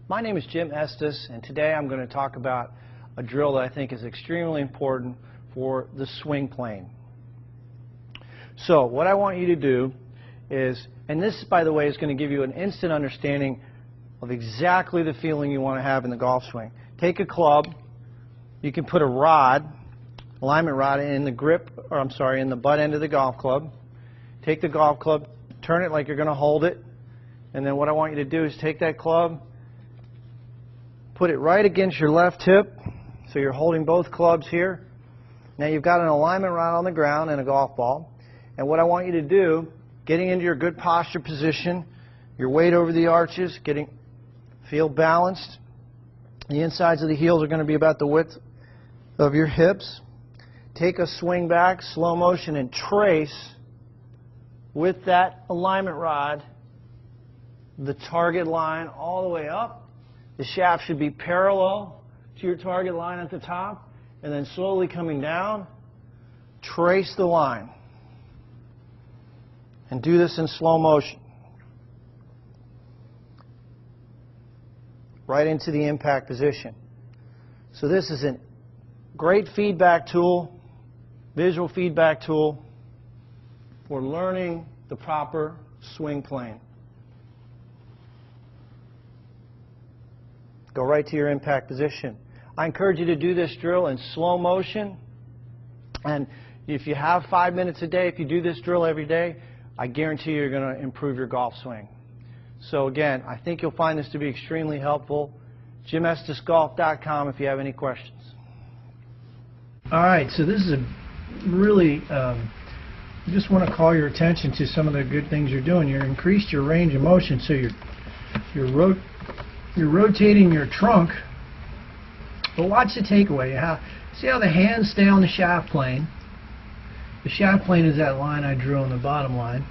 My name is Jim Estes, and today I'm going to talk about a drill that I think is extremely important for the swing plane. So what I want you to do is, and this by the way is going to give you an instant understanding of exactly the feeling you want to have in the golf swing. Take a club, you can put a rod, alignment rod in the grip, or I'm sorry, in the butt end of the golf club. Take the golf club, turn it like you're going to hold it, and then what I want you to do is take that club, put it right against your left hip, so you're holding both clubs here. Now you've got an alignment rod on the ground and a golf ball, and what I want you to do, getting into your good posture position, your weight over the arches, feel balanced. The insides of the heels are going to be about the width of your hips. Take a swing back, slow motion, and trace with that alignment rod the target line all the way up. The shaft should be parallel to your target line at the top, and then slowly coming down, trace the line. And do this in slow motion. Right into the impact position. So this is a great feedback tool, visual feedback tool for learning the proper swing plane. Go right to your impact position. I encourage you to do this drill in slow motion, and if you have 5 minutes a day, if you do this drill every day, I guarantee you're going to improve your golf swing. So again, I think you'll find this to be extremely helpful. JimEstesGolf.com if you have any questions. All right, so this is a really, I just want to call your attention to some of the good things you're doing. You've increased your range of motion, so you're rotating your trunk. But watch the takeaway. See how the hands stay on the shaft plane. The shaft plane is that line I drew on the bottom line.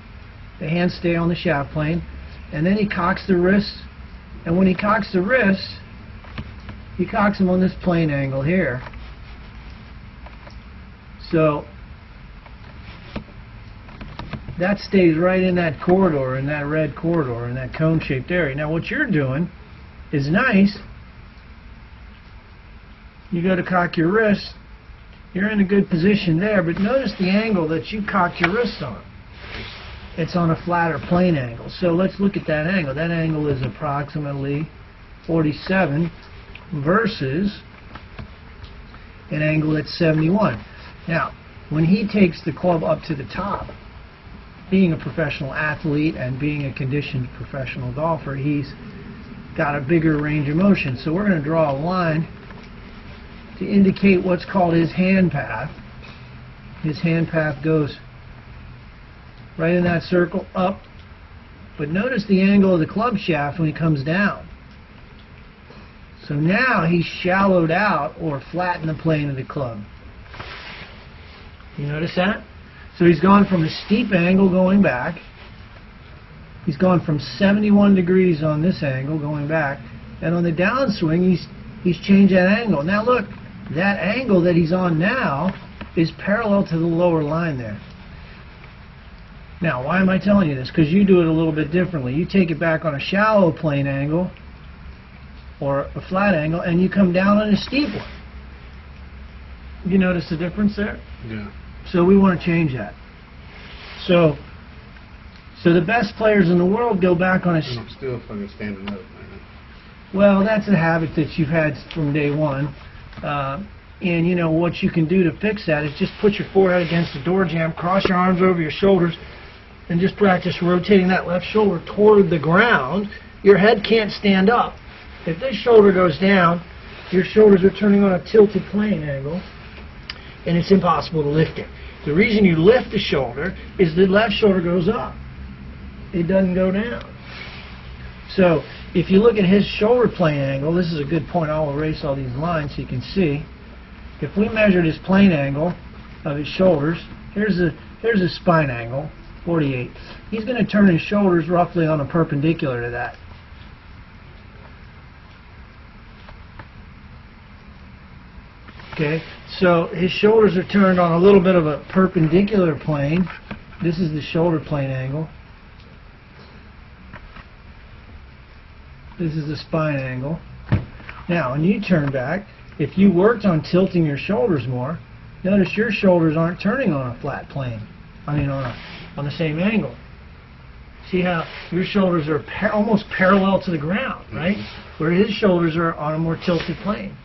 The hands stay on the shaft plane. And then he cocks the wrists, and when he cocks the wrists, he cocks them on this plane angle here. So that stays right in that corridor, in that red corridor, in that cone-shaped area. Now what you're doing is nice. You go to cock your wrist, you're in a good position there, but notice the angle that you cocked your wrist on. It's on a flatter plane angle. So let's look at that angle. That angle is approximately 47 versus an angle that's 71. Now, when he takes the club up to the top, being a professional athlete and being a conditioned professional golfer, he's got a bigger range of motion. So we're going to draw a line to indicate what's called his hand path. His hand path goes right in that circle, up. But notice the angle of the club shaft when he comes down. So now he's shallowed out or flattened the plane of the club. You notice that? So he's gone from a steep angle going back. He's gone from 71 degrees on this angle going back. And on the downswing, he's changed that angle. Now look, that angle that he's on now is parallel to the lower line there. Now, why am I telling you this? Because you do it a little bit differently. You take it back on a shallow plane angle or a flat angle, and you come down on a steep one. You notice the difference there? Yeah. So we want to change that. So the best players in the world go back on a... I'm still fucking standing up, man. Well, that's a habit that you've had from day one. And you know what you can do to fix that is just put your forehead against the door jamb, cross your arms over your shoulders, and just practice rotating that left shoulder toward the ground. Your head can't stand up. If this shoulder goes down, your shoulders are turning on a tilted plane angle, and it's impossible to lift it. The reason you lift the shoulder is the left shoulder goes up. It doesn't go down. So if you look at his shoulder plane angle, this is a good point. I'll erase all these lines so you can see. If we measured his plane angle of his shoulders, here's a spine angle, 48. He's going to turn his shoulders roughly on a perpendicular to that. Okay, so his shoulders are turned on a little bit of a perpendicular plane. This is the shoulder plane angle. This is the spine angle. Now, when you turn back, if you worked on tilting your shoulders more, notice your shoulders aren't turning on a flat plane. I mean, on the same angle. See how your shoulders are almost parallel to the ground, right? Where his shoulders are on a more tilted plane.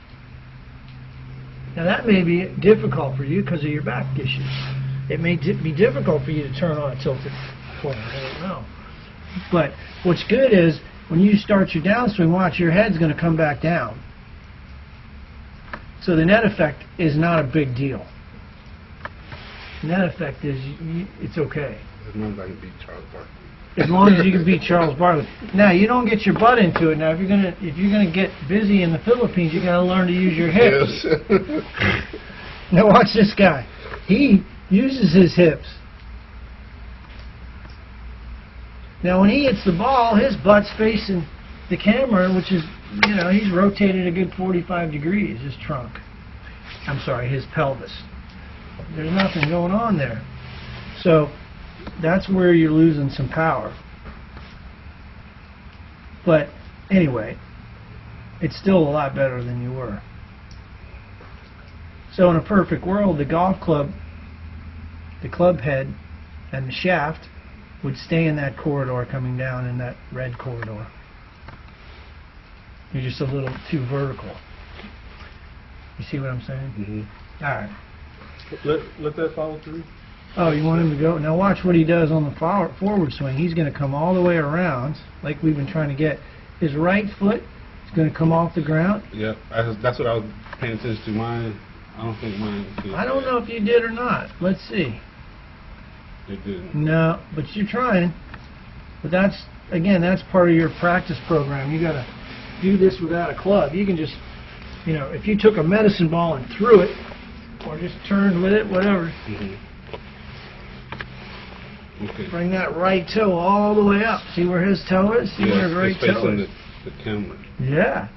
Now that may be difficult for you because of your back issues. It may be difficult for you to turn on a tilted plane. I don't know. But what's good is when you start your downswing, watch, your head's going to come back down. So the net effect is not a big deal. The net effect is it's okay. As long as I can beat Charles Barkley. As long as you can beat Charles Barkley. Now you don't get your butt into it. Now if you're gonna get busy in the Philippines, you gotta learn to use your hips. Yes. Now watch this guy. He uses his hips. Now when he hits the ball, his butt's facing the camera, which is, you know, he's rotated a good 45 degrees, his trunk. I'm sorry, his pelvis. There's nothing going on there. So that's where you're losing some power. But anyway, it's still a lot better than you were. So in a perfect world, the golf club, the club head, and the shaft would stay in that corridor coming down in that red corridor. You're just a little too vertical. You see what I'm saying? Mm-hmm. All right. Let that follow through. Oh, you want him to go? Now watch what he does on the forward swing. He's going to come all the way around, like we've been trying to get. His right foot is going to come off the ground. Yeah, that's what I was paying attention to. Mine, I don't think mine. I don't know if you did or not. Let's see. It didn't. No, but you're trying. But that's, again, that's part of your practice program. You got to do this without a club. You can just, you know, if you took a medicine ball and threw it, or just turned with it, whatever. Mm-hmm. Okay. Bring that right toe all the way up. See where his toe is? See where his right it's facing toe is? the camera. Yeah.